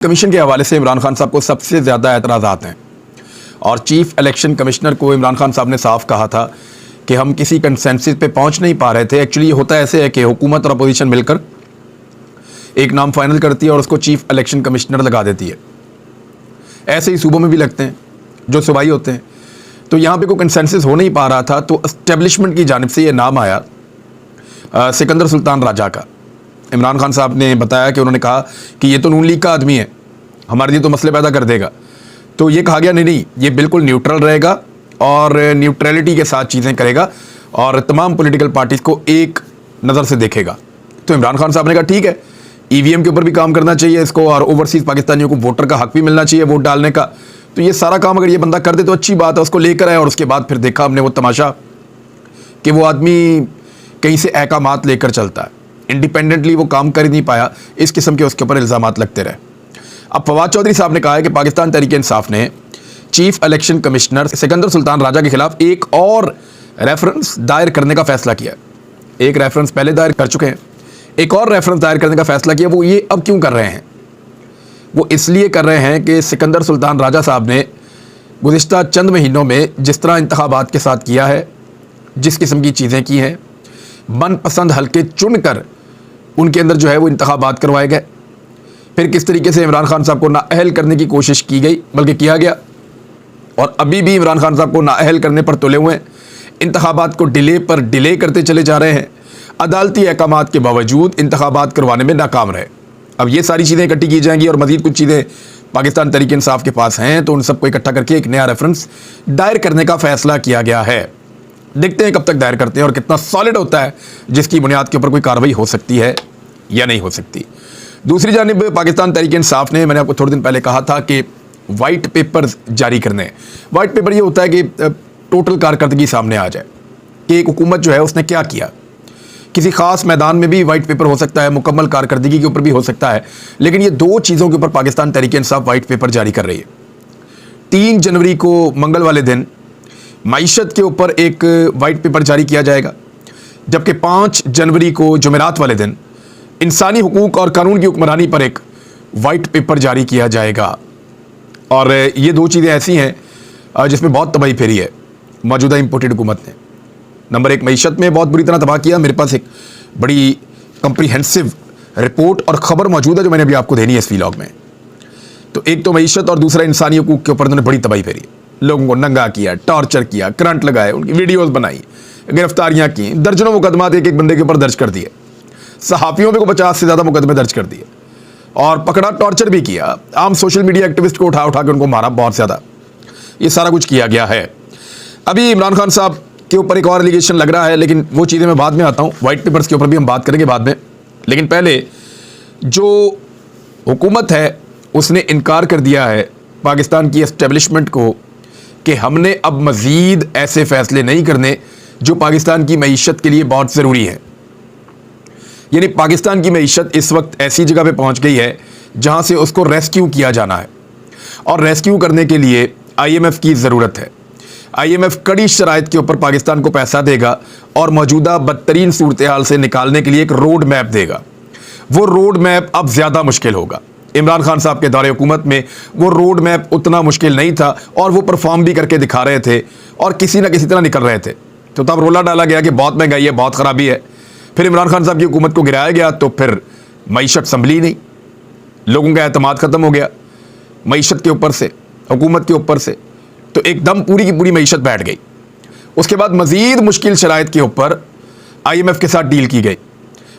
Commission के हवाले से इमरान खान साहब को सबसे ज़्यादा एतराज़ात हैं और चीफ इलेक्शन कमिश्नर को इमरान खान साहब ने साफ कहा था कि हम किसी कंसेंसस पे पहुंच नहीं पा रहे थे। एक्चुअली होता ऐसे है कि हुकूमत और अपोजिशन मिलकर एक नाम फाइनल करती है और उसको चीफ इलेक्शन कमिश्नर लगा देती है। ऐसे ही सूबों में भी लगते हैं जो सूबाई होते हैं। तो यहाँ पे कोई कंसेंसस हो नहीं पा रहा था, तो एस्टेब्लिशमेंट की जानिब से ये नाम आया सिकंदर सुल्तान राजा का। इमरान खान साहब ने बताया कि उन्होंने कहा कि ये तो नून लीग का आदमी है, हमारे लिए तो मसले पैदा कर देगा। तो ये कहा गया नहीं, ये बिल्कुल न्यूट्रल रहेगा और न्यूट्रलिटी के साथ चीज़ें करेगा और तमाम पॉलिटिकल पार्टीज़ को एक नज़र से देखेगा। तो इमरान खान साहब ने कहा ठीक है, ईवीएम के ऊपर भी काम करना चाहिए इसको और ओवरसीज़ पाकिस्तानियों को वोटर का हक भी मिलना चाहिए वोट डालने का। तो ये सारा काम अगर ये बंदा कर दे तो अच्छी बात है। उसको लेकर आए और उसके बाद फिर देखा हमने वो तमाशा कि वो आदमी कहीं से अहकामात लेकर चलता है, इंडिपेंडेंटली वो काम कर ही नहीं पाया। इस किस्म के उसके ऊपर इल्ज़ामात लगते रहे। अब फवाद चौधरी साहब ने कहा है कि पाकिस्तान तहरीक इंसाफ ने chief election commissioner Sikandar Sultan Raja के खिलाफ एक और रेफरेंस दायर करने का फैसला किया। एक रेफरेंस पहले दायर कर चुके हैं, एक और रेफरेंस दायर करने का फैसला किया। वो ये अब क्यों कर रहे हैं? वो इसलिए कर रहे हैं कि सिकंदर सुल्तान राजा साहब ने गुज़िश्ता चंद महीनों में जिस तरह इंतखाबात के साथ किया है, जिस किस्म की चीज़ें की हैं, मनपसंद हल्के चुनकर उनके अंदर जो है वो इंतखाबात करवाए गए, फिर किस तरीके से इमरान खान साहब को नाअहल करने की कोशिश की गई, बल्कि किया गया, और अभी भी इमरान खान साहब को नाअहल करने पर तुले हुए हैं। इंतखाबात को डिले पर डिले करते चले जा रहे हैं। अदालती अहकामात के बावजूद इंतखाबात करवाने में नाकाम रहे। अब ये सारी चीज़ें इकट्ठी की जाएंगी और मज़ीद कुछ चीज़ें पाकिस्तान तहरीक इंसाफ के पास हैं, तो उन सबको इकट्ठा करके एक नया रेफरेंस दायर करने का फ़ैसला किया गया है। देखते हैं कब तक दायर करते हैं और कितना सॉलिड होता है, जिसकी बुनियाद के ऊपर कोई कार्रवाई हो सकती है या नहीं हो सकती। दूसरी जानिब पाकिस्तान तहरीक इंसाफ ने, मैंने आपको थोड़े दिन पहले कहा था कि वाइट पेपर जारी करने। वाइट पेपर ये होता है कि टोटल कारकर्दगी सामने आ जाए कि एक हुकूमत जो है उसने क्या किया। किसी ख़ास मैदान में भी वाइट पेपर हो सकता है, मुकम्मल कारकर्दगी के ऊपर भी हो सकता है, लेकिन ये दो चीज़ों के ऊपर पाकिस्तान तहरीक इंसाफ वाइट पेपर जारी कर रही है। 3 जनवरी को मंगल वाले दिन मईशत के ऊपर एक वाइट पेपर जारी किया जाएगा, जबकि 5 जनवरी को जुमेरात वाले दिन इंसानी हुकूक और कानून की हुक्मरानी पर एक वाइट पेपर जारी किया जाएगा। और ये दो चीज़ें ऐसी हैं जिसमें बहुत तबाही फेरी है मौजूदा इंपोर्टेड हुकूमत ने। नंबर 1, मईशत में बहुत बुरी तरह तबाह किया। मेरे पास एक बड़ी कंप्रीहेंसिव रिपोर्ट और ख़बर मौजूद है जो मैंने अभी आपको देनी है इस व्लॉग में। तो एक तो मईशत और दूसरा इंसानी हुकूक के ऊपर उन्होंने बड़ी तबाही फेरी। लोगों को नंगा किया, टॉर्चर किया, करंट लगाए, उनकी वीडियोज़ बनाई, गिरफ्तारियाँ की, दर्जनों मुकदमात एक बंदे के ऊपर दर्ज कर दिए। सहाफ़ियों पे को 50 से ज़्यादा मुकदमे दर्ज कर दिए और पकड़ा, टॉर्चर भी किया। आम सोशल मीडिया एक्टिविस्ट को उठा उठा के उनको मारा बहुत ज़्यादा। ये सारा कुछ किया गया है। अभी इमरान खान साहब के ऊपर एक और एलिगेशन लग रहा है, लेकिन वो चीज़ें मैं बाद में आता हूँ। वाइट पेपर्स के ऊपर भी हम बात करेंगे बाद में, लेकिन पहले जो हुकूमत है उसने इनकार कर दिया है पाकिस्तान की एस्टेब्लिशमेंट को कि हमने अब मज़ीद ऐसे फ़ैसले नहीं करने जो पाकिस्तान की मईशत के लिए बहुत ज़रूरी है। यानी पाकिस्तान की मईशत इस वक्त ऐसी जगह पे पहुंच गई है जहां से उसको रेस्क्यू किया जाना है, और रेस्क्यू करने के लिए आईएमएफ की ज़रूरत है। आईएमएफ कड़ी शराइत के ऊपर पाकिस्तान को पैसा देगा और मौजूदा बदतरीन सूरत हाल से निकालने के लिए एक रोड मैप देगा। वो रोड मैप अब ज़्यादा मुश्किल होगा। इमरान खान साहब के दौरे हुकूमत में वो रोड मैप उतना मुश्किल नहीं था और वो परफॉर्म भी करके दिखा रहे थे और किसी ना किसी तरह निकल रहे थे। तो तब रोला डाला गया कि बहुत महंगाई है, बहुत ख़राबी है। फिर इमरान खान साहब की हुकूमत को गिराया गया, तो फिर मईशत संभली नहीं, लोगों का एतमाद ख़त्म हो गया मईशत के ऊपर से, हुकूमत के ऊपर से। तो एकदम पूरी की पूरी मईशत बैठ गई। उसके बाद मज़ीद मुश्किल शराइत के ऊपर आईएमएफ के साथ डील की गई,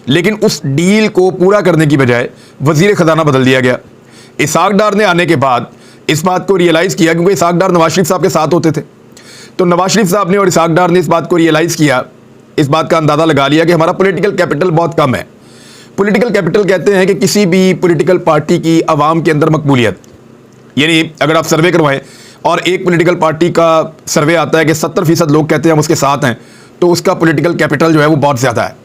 लेकिन उस डील को पूरा करने की बजाय वज़ीर ख़जाना बदल दिया गया। इसहाक डार ने आने के बाद इस बात को रियलाइज़ किया, क्योंकि इसहाक डार नवाज शरीफ साहब के साथ होते थे, तो नवाज शरीफ साहब ने और इसहाक डार ने इस बात को रियलाइज़ किया, इस बात का अंदाज़ा लगा लिया कि हमारा पॉलिटिकल कैपिटल बहुत कम है। पॉलिटिकल कैपिटल कहते हैं कि किसी भी पॉलिटिकल पार्टी की आवाम के अंदर मकबूलियत। यानी अगर आप सर्वे करवाएं और एक पॉलिटिकल पार्टी का सर्वे आता है कि 70% लोग कहते हैं हम उसके साथ हैं, तो उसका पॉलिटिकल कैपिटल जो है वो बहुत ज़्यादा है।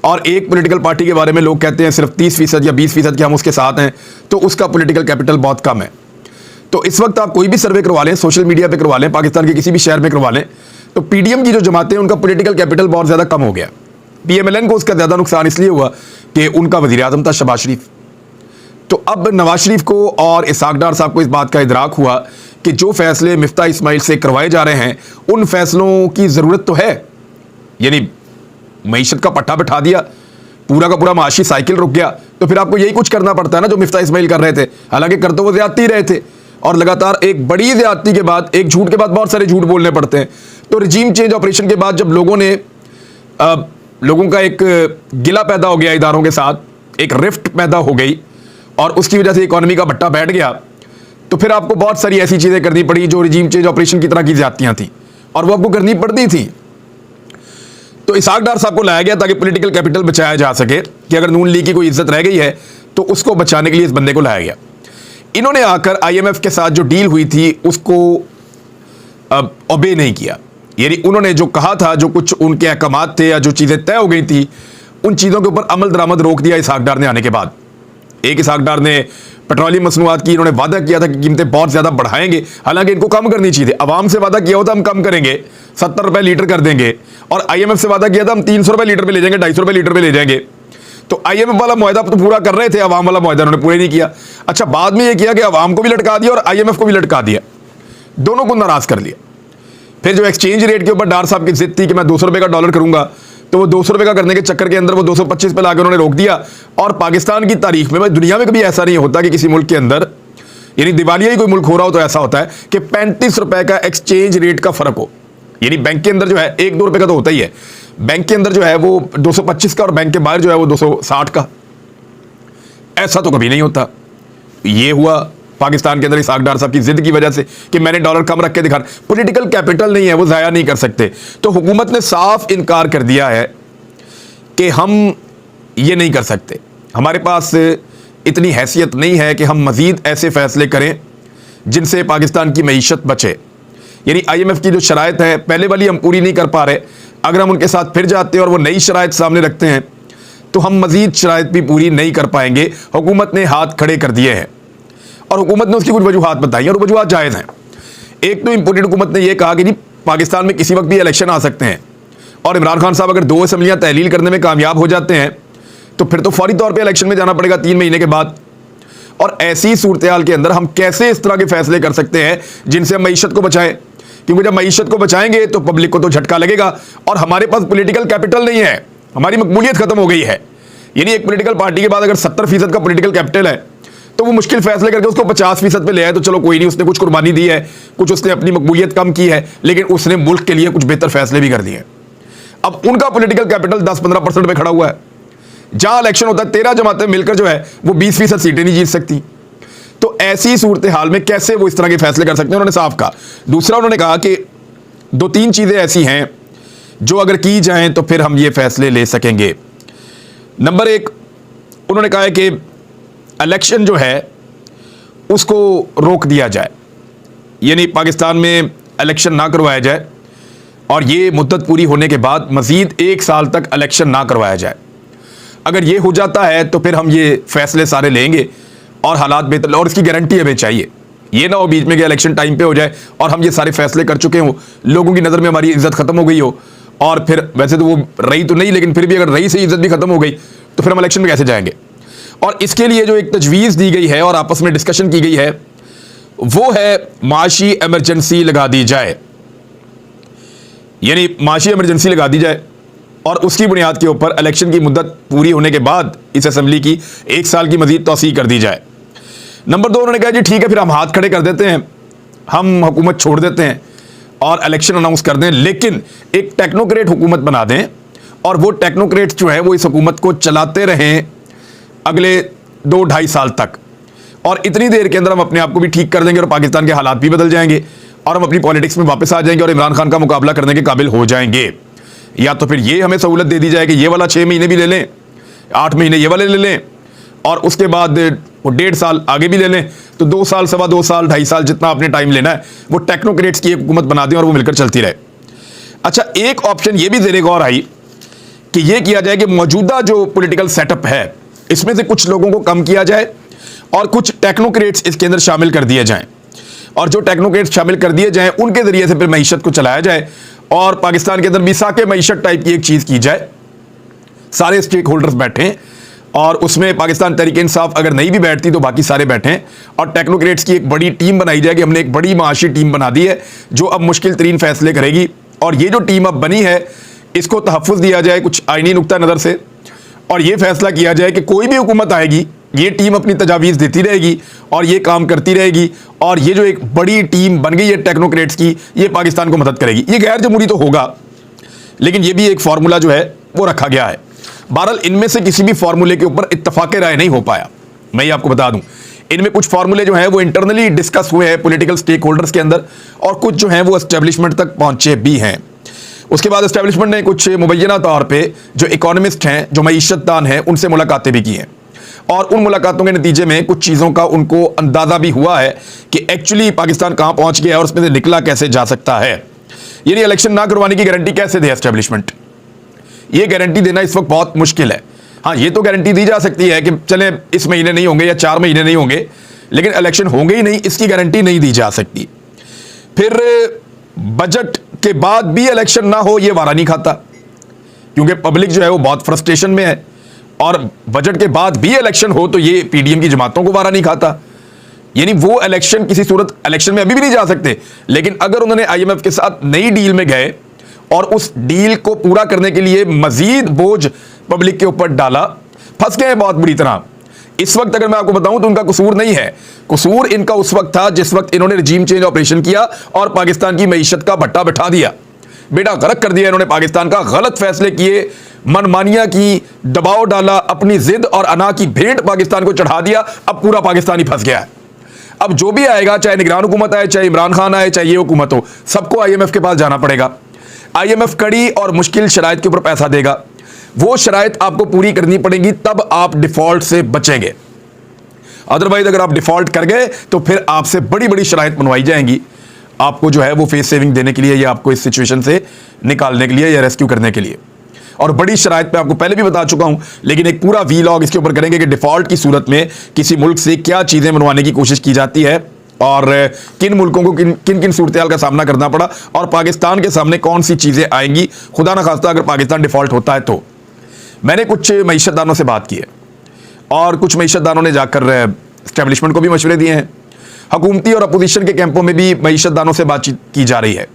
और एक पॉलिटिकल पार्टी के बारे में लोग कहते हैं सिर्फ 30% या 20% के हम उसके साथ हैं, तो उसका पॉलिटिकल कैपिटल बहुत कम है। तो इस वक्त आप कोई भी सर्वे करवा लें, सोशल मीडिया पे करवा लें, पाकिस्तान के किसी भी शहर में करवा लें, तो पीडीएम की जो जमातें हैं उनका पॉलिटिकल कैपिटल बहुत ज़्यादा कम हो गया। पीएमएलएन को उसका ज़्यादा नुकसान इसलिए हुआ कि उनका वज़ीर आज़म था शहबाज शरीफ। तो अब नवाज शरीफ को और इसहाक डार साहब को इस बात का इदराक हुआ कि जो फैसले मिफ्ता इस्माइल से करवाए जा रहे हैं उन फैसलों की ज़रूरत तो है। यानी मईशत का पट्टा बिठा दिया, पूरा का पूरा माशी साइकिल रुक गया, तो फिर आपको यही कुछ करना पड़ता है ना जो मिफ्ता इस्माइल कर रहे थे। हालांकि कर तो वो ज्यादती ही रहे थे, और लगातार एक बड़ी ज्यादती के बाद, एक झूठ के बाद बहुत सारे झूठ बोलने पड़ते हैं। तो रिजीम चेंज ऑपरेशन के बाद जब लोगों का एक गिला पैदा हो गया इदारों के साथ, एक रिफ्ट पैदा हो गई और उसकी वजह से इकोनॉमी का भट्टा बैठ गया, तो फिर आपको बहुत सारी ऐसी चीज़ें करनी पड़ी जो रिजीम चेंज ऑपरेशन की तरह की ज्यादतियां थी, और वो आपको करनी पड़ती थी। तो इसहाक डार साहब को लाया गया ताकि पॉलिटिकल कैपिटल बचाया जा सके कि अगर नून लीग की कोई इज्जत रह गई है तो उसको बचाने के लिए इस बंदे को लाया गया। इन्होंने आकर IMF के साथ जो डील हुई थी उसको ओबे नहीं किया। यानी उन्होंने जो कहा था, जो कुछ उनके अहकामात थे या जो चीज़ें तय हो गई थी, उन चीज़ों के ऊपर अमल दरामद रोक दिया इसहाक डार ने आने के बाद। एक इसहाक डार ने पेट्रोलियम मसनूआत की इन्होंने वादा किया था कि कीमतें बहुत ज़्यादा बढ़ाएंगे, हालांकि इनको कम करनी चाहिए थी। अवाम से वादा किया होता हम कम करेंगे, 70 रुपये लीटर कर देंगे, और IMF से वादा किया था हम 300 रुपये लीटर पे ले जाएंगे, 250 रुपये लीटर पे ले जाएंगे। तो IMF वाला मुआहदा तो पूरा कर रहे थे, अवाम वाला मुआहदा उन्होंने पूरा नहीं किया। अच्छा, बाद में ये किया कि अवाम को भी लटका दिया और IMF को भी लटका दिया, दोनों को नाराज कर लिया। फिर जो एक्सचेंज रेट के ऊपर डार साहब की जिद थी कि मैं 200 रुपये का डॉलर करूंगा, तो वो 200 रुपये का करने के चक्कर के अंदर वो 225 पे लाकर उन्होंने रोक दिया। और पाकिस्तान की तारीख में, दुनिया में कभी ऐसा नहीं होता कि किसी मुल्क के अंदर, यानी दिवालिया ही कोई मुल्क हो रहा हो तो ऐसा होता है कि 35 रुपए का एक्सचेंज रेट का फर्क हो। यानी बैंक के अंदर जो है 1-2 रुपए का तो होता ही है, बैंक के अंदर जो है वो 225 का और बैंक के बाहर जो है वो 260 का, ऐसा तो कभी नहीं होता। ये हुआ पाकिस्तान के अंदर इसहाक डार साहब की जिद की वजह से कि मैंने डॉलर कम रख के दिखा। पॉलिटिकल कैपिटल नहीं है, वो जाया नहीं कर सकते। तो हुकूमत ने साफ इनकार कर दिया है कि हम ये नहीं कर सकते, हमारे पास इतनी हैसियत नहीं है कि हम मजीद ऐसे फैसले करें जिनसे पाकिस्तान की मईशत बचे। यानी IMF की जो शराइत है पहले वाली हम पूरी नहीं कर पा रहे, अगर हम उनके साथ फिर जाते हैं और वो नई शराइत सामने रखते हैं तो हम मजीद शराइत भी पूरी नहीं कर पाएंगे। हुकूमत ने हाथ खड़े कर दिए हैं और हुकूमत ने उसकी कुछ वजूहात बताई और वजूहात जायज़ हैं। एक तो इम्पोर्टेंट हुकूमत ने यह कहा कि जी पाकिस्तान में किसी वक्त भी इलेक्शन आ सकते हैं, और इमरान खान साहब अगर 2 असम्बलियाँ तहलील करने में कामयाब हो जाते हैं तो फिर तो फौरी तौर पे इलेक्शन में जाना पड़ेगा 3 महीने के बाद। और ऐसी सूरत हाल के अंदर हम कैसे इस तरह के फैसले कर सकते हैं जिनसे हम मईशत को बचाएं, क्योंकि जब मईशत को बचाएंगे तो पब्लिक को तो झटका लगेगा और हमारे पास पॉलिटिकल कैपिटल नहीं है, हमारी मकबूलियत खत्म हो गई है। यानी एक पॉलिटिकल पार्टी के बाद अगर 70% का पॉलिटिकल कैपिटल है तो वो मुश्किल फैसले करके उसको 50% पे ले आए तो चलो कोई नहीं, उसने कुछ कुर्बानी दी है, कुछ उसने अपनी मकबूलियत कम की है, लेकिन उसने मुल्क के लिए कुछ बेहतर फैसले भी कर दिए। अब उनका पॉलिटिकल कैपिटल 10-15% पे खड़ा हुआ है। जहां इलेक्शन होता है 13 जमातें मिलकर जो है वो 20% सीटें नहीं जीत सकती। तो ऐसी सूरत हाल में कैसे वो इस तरह के फैसले कर सकते हैं, उन्होंने साफ कहा। दूसरा, उन्होंने कहा कि 2-3 चीजें ऐसी हैं जो अगर की जाएं तो फिर हम ये फैसले ले सकेंगे। नंबर 1, उन्होंने कहा है कि इलेक्शन जो है उसको रोक दिया जाए, यानी पाकिस्तान में इलेक्शन ना करवाया जाए और ये मुद्दत पूरी होने के बाद मजीद 1 साल तक इलेक्शन ना करवाया जाए। अगर ये हो जाता है तो फिर हम ये फैसले सारे लेंगे और हालात बेहतर, और इसकी गारंटी हमें चाहिए। ये ना हो बीच में कि इलेक्शन टाइम पे हो जाए और हम ये सारे फैसले कर चुके हों, लोगों की नज़र में हमारी इज्जत खत्म हो गई हो, और फिर वैसे तो वो रही तो नहीं, लेकिन फिर भी अगर रही से इज्जत भी खत्म हो गई तो फिर हम इलेक्शन में कैसे जाएंगे। और इसके लिए जो एक तजवीज़ दी गई है और आपस में डिस्कशन की गई है वो है माशी इमरजेंसी लगा दी जाए, यानी माशी इमरजेंसी लगा दी जाए और उसकी बुनियाद के ऊपर इलेक्शन की मुद्दत पूरी होने के बाद इस असेंबली की 1 साल की मजीद तौसीह कर दी जाए। नंबर 2, उन्होंने कहा जी ठीक है, फिर हम हाथ खड़े कर देते हैं, हम हुकूमत छोड़ देते हैं और इलेक्शन अनाउंस कर दें, लेकिन एक टेक्नोक्रेट हुकूमत बना दें और वो टेक्नोक्रेट जो है वो इस हुकूमत को चलाते रहें अगले 2-2.5 साल तक, और इतनी देर के अंदर हम अपने आप को भी ठीक कर देंगे और पाकिस्तान के हालात भी बदल जाएंगे और हम अपनी पॉलिटिक्स में वापस आ जाएंगे और इमरान खान का मुकाबला करने के काबिल हो जाएंगे। या तो फिर ये हमें सहूलत दे दी जाए कि ये वाला 6 महीने भी ले लें, 8 महीने ये वाले ले लें, और उसके बाद वो 1.5 साल आगे भी ले लें, तो 2 साल, 2.25 साल, 2.5 साल जितना आपने टाइम लेना है वो टेक्नोक्रेट्स की एक हुकूमत बना दें और वो मिलकर चलती रहे। अच्छा, एक ऑप्शन ये भी ज़ेरे गौर आई कि ये किया जाए कि मौजूदा जो पॉलिटिकल सेटअप है इसमें से कुछ लोगों को कम किया जाए और कुछ टेक्नोक्रेट्स इसके अंदर शामिल कर दिए जाएं, और जो टेक्नोक्रेट्स शामिल कर दिए जाएं उनके ज़रिए से फिर मईशत को चलाया जाए और पाकिस्तान के अंदर मिसाके मईशत टाइप की एक चीज़ की जाए। सारे स्टेक होल्डर्स बैठें और उसमें पाकिस्तान तहरीक इंसाफ अगर नहीं भी बैठती तो बाकी सारे बैठें और टेक्नोक्रेट्स की एक बड़ी टीम बनाई जाए कि हमने एक बड़ी माशी टीम बना दी है जो अब मुश्किल तरीन फैसले करेगी। और ये जो टीम अब बनी है इसको तहफ़्फ़ुज़ दिया जाए कुछ आईनी नुक्ता नज़र से, और ये फैसला किया जाए कि कोई भी हुकूमत आएगी ये टीम अपनी तजावीज़ देती रहेगी और ये काम करती रहेगी, और ये जो एक बड़ी टीम बन गई है टेक्नोक्रेट्स की ये पाकिस्तान को मदद करेगी। ये गैर जमहूरी तो होगा लेकिन ये भी एक फार्मूला जो है वो रखा गया है। बहरहाल इनमें से किसी भी फार्मूले के ऊपर इत्तफाक राय नहीं हो पाया। मैं ये आपको बता दूं इनमें कुछ फार्मूले जो हैं वो इंटरनली डिस्कस हुए हैं पॉलिटिकल स्टेक होल्डर्स के अंदर, और कुछ जो हैं वो एस्टेब्लिशमेंट तक पहुंचे भी हैं। उसके बाद एस्टेब्लिशमेंट ने कुछ मुबैना तौर पे जो इकोनॉमिस्ट हैं जो मईशतदान हैं उनसे मुलाकातें भी की हैं, और उन मुलाकातों के नतीजे में कुछ चीज़ों का उनको अंदाज़ा भी हुआ है कि एक्चुअली पाकिस्तान कहाँ पहुँच गया है और उसमें से निकला कैसे जा सकता है। यानी इलेक्शन ना करवाने की गारंटी कैसे दे एस्टेब्लिशमेंट, ये गारंटी देना इस वक्त बहुत मुश्किल है। हाँ, ये तो गारंटी दी जा सकती है कि चले इस महीने नहीं होंगे या 4 महीने नहीं होंगे, लेकिन इलेक्शन होंगे ही नहीं इसकी गारंटी नहीं दी जा सकती। फिर बजट के बाद भी इलेक्शन ना हो ये वारा नहीं खाता, क्योंकि पब्लिक जो है वो बहुत फ्रस्ट्रेशन में है, और बजट के बाद भी इलेक्शन हो तो ये पीडीएम की जमातों को वारा नहीं खाता। यानी वो इलेक्शन किसी सूरत इलेक्शन में अभी भी नहीं जा सकते, लेकिन अगर उन्होंने आईएमएफ के साथ नई डील में गए और उस डील को पूरा करने के लिए मजीद बोझ पब्लिक के ऊपर डाला, फंस गए बहुत बुरी तरह। इस वक्त अगर मैं आपको बताऊं तो उनका कसूर नहीं है, कसूर इनका उस वक्त था जिस वक्त इन्होंने रजीम चेंज ऑपरेशन किया और पाकिस्तान की मईशत का भट्टा बिठा दिया, बेटा गर्क कर दिया इन्होंने पाकिस्तान का, गलत फैसले किए, मनमानिया की, दबाव डाला, अपनी जिद और अना की भेंट पाकिस्तान को चढ़ा दिया। अब पूरा पाकिस्तान ही फंस गया है। अब जो भी आएगा, चाहे निगरान हुकूमत आए, चाहे इमरान खान आए, चाहे ये हुकूमत हो, सबको आईएमएफ के पास जाना पड़ेगा। आईएमएफ कड़ी और मुश्किल शराइत के ऊपर पैसा देगा, वो शराइत आपको पूरी करनी पड़ेगी, तब आप डिफॉल्ट से बचेंगे। अदरवाइज अगर आप डिफॉल्ट कर गए तो फिर आपसे बड़ी बड़ी शराइत बनवाई जाएंगी आपको जो है वो फेस सेविंग देने के लिए, या आपको इस सिचुएशन से निकालने के लिए या रेस्क्यू करने के लिए। और बड़ी शराइत पे आपको पहले भी बता चुका हूं, लेकिन एक पूरा वीलॉग इसके ऊपर करेंगे कि डिफॉल्ट की सूरत में किसी मुल्क से क्या चीजें बनवाने की कोशिश की जाती है और किन मुल्कों को किन किन सूरत हाल का सामना करना पड़ा, और पाकिस्तान के सामने कौन सी चीजें आएंगी खुदा न खास्ता अगर पाकिस्तान डिफॉल्ट होता है तो। मैंने कुछ मईशतदानों से बात की है और कुछ मईशतदानों ने जाकर एस्टेब्लिशमेंट को भी मशवरे दिए हैं। हुकूमती और अपोजिशन के कैंपों में भी मईशतदानों से बातचीत की जा रही है।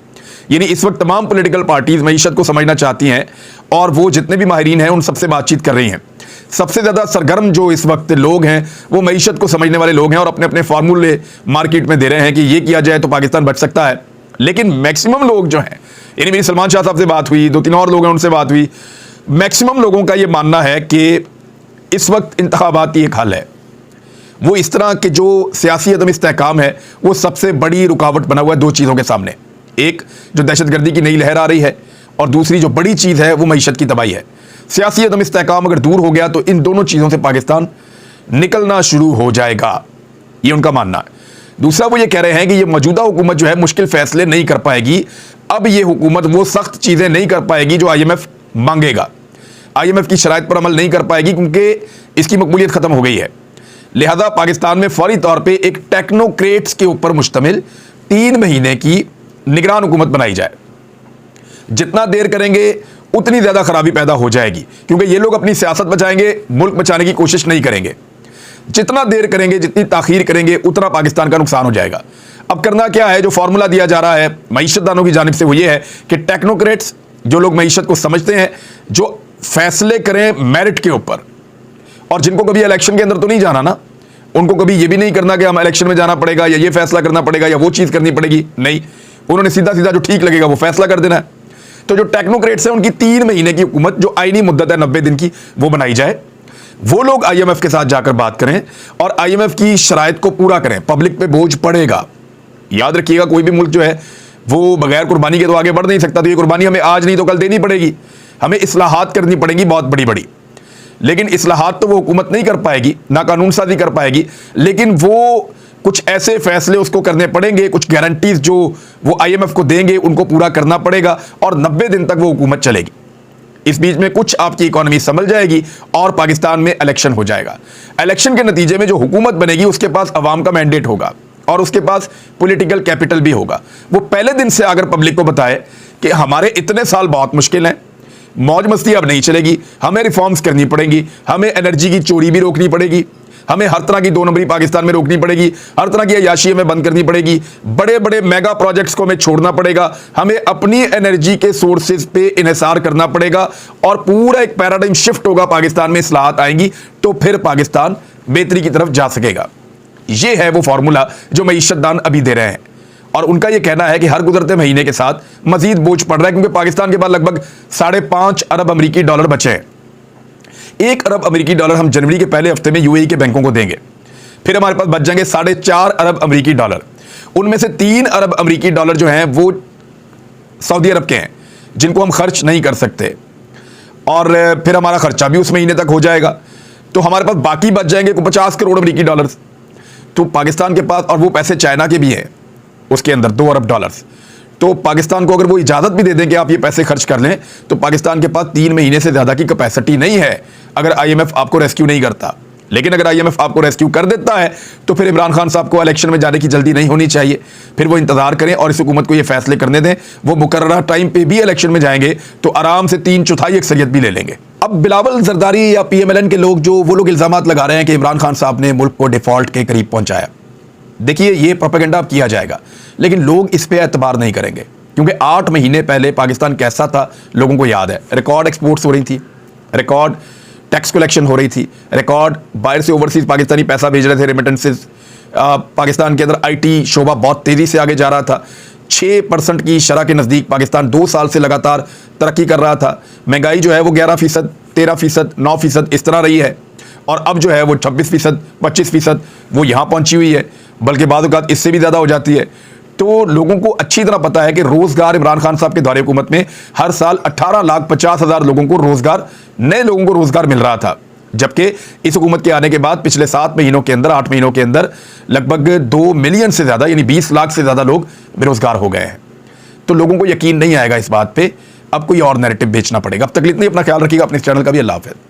यानी इस वक्त तमाम पॉलिटिकल पार्टीज मईशत को समझना चाहती हैं और वो जितने भी माहिरीन हैं उन सबसे बातचीत कर रही हैं। सबसे ज़्यादा सरगर्म जो इस वक्त लोग हैं वो मईशत को समझने वाले लोग हैं और अपने अपने फार्मूले मार्केट में दे रहे हैं कि ये किया जाए तो पाकिस्तान बच सकता है। लेकिन मैक्सिमम लोग जो हैं, यानी मेरी सलमान शाह साहब से बात हुई, 2-3 और लोग हैं उनसे बात हुई, मैक्सिमम लोगों का ये मानना है कि इस वक्त इंतखाबाती एक हल है। वो इस तरह के जो सियासी अदम इस्तेहकाम है वो सबसे बड़ी रुकावट बना हुआ है 2 चीज़ों के सामने। एक जो दहशतगर्दी की नई लहर आ रही है, और दूसरी जो बड़ी चीज़ है वो मईशत की तबाही है। सियासी अदम इस्तेहकाम अगर दूर हो गया तो इन दोनों चीज़ों से पाकिस्तान निकलना शुरू हो जाएगा, ये उनका मानना है। दूसरा वो ये कह रहे हैं कि ये मौजूदा हुकूमत जो है मुश्किल फैसले नहीं कर पाएगी। अब ये हुकूमत वो सख्त चीज़ें नहीं कर पाएगी जो आईएमएफ मांगेगा, आईएमएफ की शराइत पर अमल नहीं कर पाएगी क्योंकि इसकी मकबूलियत ख़त्म हो गई है। लिहाजा पाकिस्तान में फौरी तौर पे एक टेक्नोक्रेट्स के ऊपर मुश्तमिल 3 महीने की निगरान हुकूमत बनाई जाए। जितना देर करेंगे उतनी ज़्यादा खराबी पैदा हो जाएगी, क्योंकि ये लोग अपनी सियासत बचाएंगे, मुल्क बचाने की कोशिश नहीं करेंगे। जितना देर करेंगे, जितनी ताखीर करेंगे, उतना पाकिस्तान का नुकसान हो जाएगा। अब करना क्या है, जो फार्मूला दिया जा रहा है मईशतदानों की जानिब से, वो ये है कि टेक्नोक्रेट्स, जो लोग मईशत को समझते हैं, जो फैसले करें मेरिट के ऊपर, और जिनको कभी इलेक्शन के अंदर तो नहीं जाना ना, उनको कभी ये भी नहीं करना कि हम इलेक्शन में जाना पड़ेगा या ये फैसला करना पड़ेगा या वो चीज़ करनी पड़ेगी, नहीं, उन्होंने सीधा सीधा जो ठीक लगेगा वो फैसला कर देना है। तो जो टेक्नोक्रेट्स हैं उनकी 3 महीने की हुकूमत, जो आईनी मुद्दत है 90 दिन की, वो बनाई जाए। वो लोग आईएमएफ के साथ जाकर बात करें और आईएमएफ की शराइत को पूरा करें। पब्लिक पे बोझ पड़ेगा, याद रखिएगा, कोई भी मुल्क जो है वो बगैर कुर्बानी के तो आगे बढ़ नहीं सकता। तो ये कुर्बानी हमें आज नहीं तो कल देनी पड़ेगी, हमें इस्लाहात करनी पड़ेंगी बहुत बड़ी बड़ी। लेकिन इस्लाहात तो वो हुकूमत नहीं कर पाएगी, ना कानून साजी कर पाएगी, लेकिन वो कुछ ऐसे फैसले उसको करने पड़ेंगे, कुछ गारंटीज जो वो आईएमएफ को देंगे उनको पूरा करना पड़ेगा, और 90 दिन तक वो हुकूमत चलेगी। इस बीच में कुछ आपकी इकोनॉमी संभल जाएगी और पाकिस्तान में इलेक्शन हो जाएगा। इलेक्शन के नतीजे में जो हुकूमत बनेगी उसके पास अवाम का मैंडेट होगा और उसके पास पॉलिटिकल कैपिटल भी होगा। वो पहले दिन से अगर पब्लिक को बताए कि हमारे इतने साल बहुत मुश्किल हैं, मौज मस्ती अब नहीं चलेगी, हमें रिफॉर्म्स करनी पड़ेंगी, हमें एनर्जी की चोरी भी रोकनी पड़ेगी, हमें हर तरह की 2 नंबरी पाकिस्तान में रोकनी पड़ेगी, हर तरह की अय्याशी हमें बंद करनी पड़ेगी, बड़े बड़े मेगा प्रोजेक्ट्स को हमें छोड़ना पड़ेगा, हमें अपनी एनर्जी के सोर्सेज पे इन्हिसार करना पड़ेगा और पूरा एक पैराडाइम शिफ्ट होगा, पाकिस्तान में इस्लाहात आएंगी तो फिर पाकिस्तान बेहतरी की तरफ जा सकेगा। ये है वो फॉर्मूला जो मईशतदान अभी दे रहे हैं और उनका ये कहना है कि हर गुजरते महीने के साथ मजीद बोझ पड़ रहा है, क्योंकि पाकिस्तान के पास लगभग 5.5 अरब अमेरिकी डॉलर बचे हैं। 1 अरब अमेरिकी डॉलर हम जनवरी के पहले हफ्ते में यूएई के बैंकों को देंगे, फिर हमारे पास बच जाएंगे 4.5 अरब अमेरिकी डॉलर। उनमें से 3 अरब अमेरिकी डॉलर जो हैं वो सऊदी अरब के हैं, जिनको हम खर्च नहीं कर सकते, और फिर हमारा खर्चा भी उस महीने तक हो जाएगा, तो हमारे पास बाकी बच जाएंगे 50 करोड़ अमेरिकी डॉलर। तो पाकिस्तान के पास, और वो पैसे चाइना के भी हैं उसके अंदर 2 अरब डॉलर्स, तो पाकिस्तान को अगर वो इजाज़त भी दे दें कि आप ये पैसे खर्च कर लें, तो पाकिस्तान के पास 3 महीने से ज़्यादा की कैपेसिटी नहीं है अगर आईएमएफ आपको रेस्क्यू नहीं करता। लेकिन अगर आईएमएफ आपको रेस्क्यू कर देता है तो फिर इमरान खान साहब को इलेक्शन में जाने की जल्दी नहीं होनी चाहिए, फिर वो इंतजार करें और इस हुकूमत को ये फैसले करने दें। वो मुकर्ररा टाइम पे भी इलेक्शन में जाएंगे तो आराम से 3/4 अक्सरियत भी ले लेंगे। अब बिलावल जरदारी या पीएमएलएन के लोग वो लोग इल्जामात लगा रहे हैं कि इमरान खान साहब ने मुल्क को डिफॉल्ट के करीब पहुंचाया। देखिए, ये प्रोपेगेंडा अब किया जाएगा, लेकिन लोग इस पे एतबार नहीं करेंगे, क्योंकि 8 महीने पहले पाकिस्तान कैसा था लोगों को याद है। रिकॉर्ड एक्सपोर्ट्स हो रही थी, रिकॉर्ड टैक्स कलेक्शन हो रही थी, रिकॉर्ड बाहर से ओवरसीज पाकिस्तानी पैसा भेज रहे थे, रेमिटेंसेस। पाकिस्तान के अंदर आईटी शोबा बहुत तेज़ी से आगे जा रहा था। 6% की शरह के नज़दीक पाकिस्तान 2 साल से लगातार तरक्की कर रहा था। महंगाई जो है वो 11%, 13%, 9% इस तरह रही है, और अब जो है वो 26%, 25% वो यहाँ पहुँची हुई है, बल्कि बाद औक़ात इससे भी ज़्यादा हो जाती है। तो लोगों को अच्छी तरह पता है कि रोज़गार इमरान खान साहब के दौरे हुकूमत में हर साल 18,50,000 लोगों को रोज़गार, नए लोगों को रोज़गार मिल रहा था, जबकि इस हुकूमत के आने के बाद पिछले 7 महीनों के अंदर, 8 महीनों के अंदर लगभग 2 मिलियन से ज़्यादा, यानी 20 लाख से ज़्यादा लोग बेरोज़गार हो गए हैं। तो लोगों को यकीन नहीं आएगा इस बात पर, अब कोई और नैरेटिव बेचना पड़ेगा। अब तक इतनी, अपना ख्याल रखिएगा, अपने चैनल का भी। अल्लाह हाफ़िज़।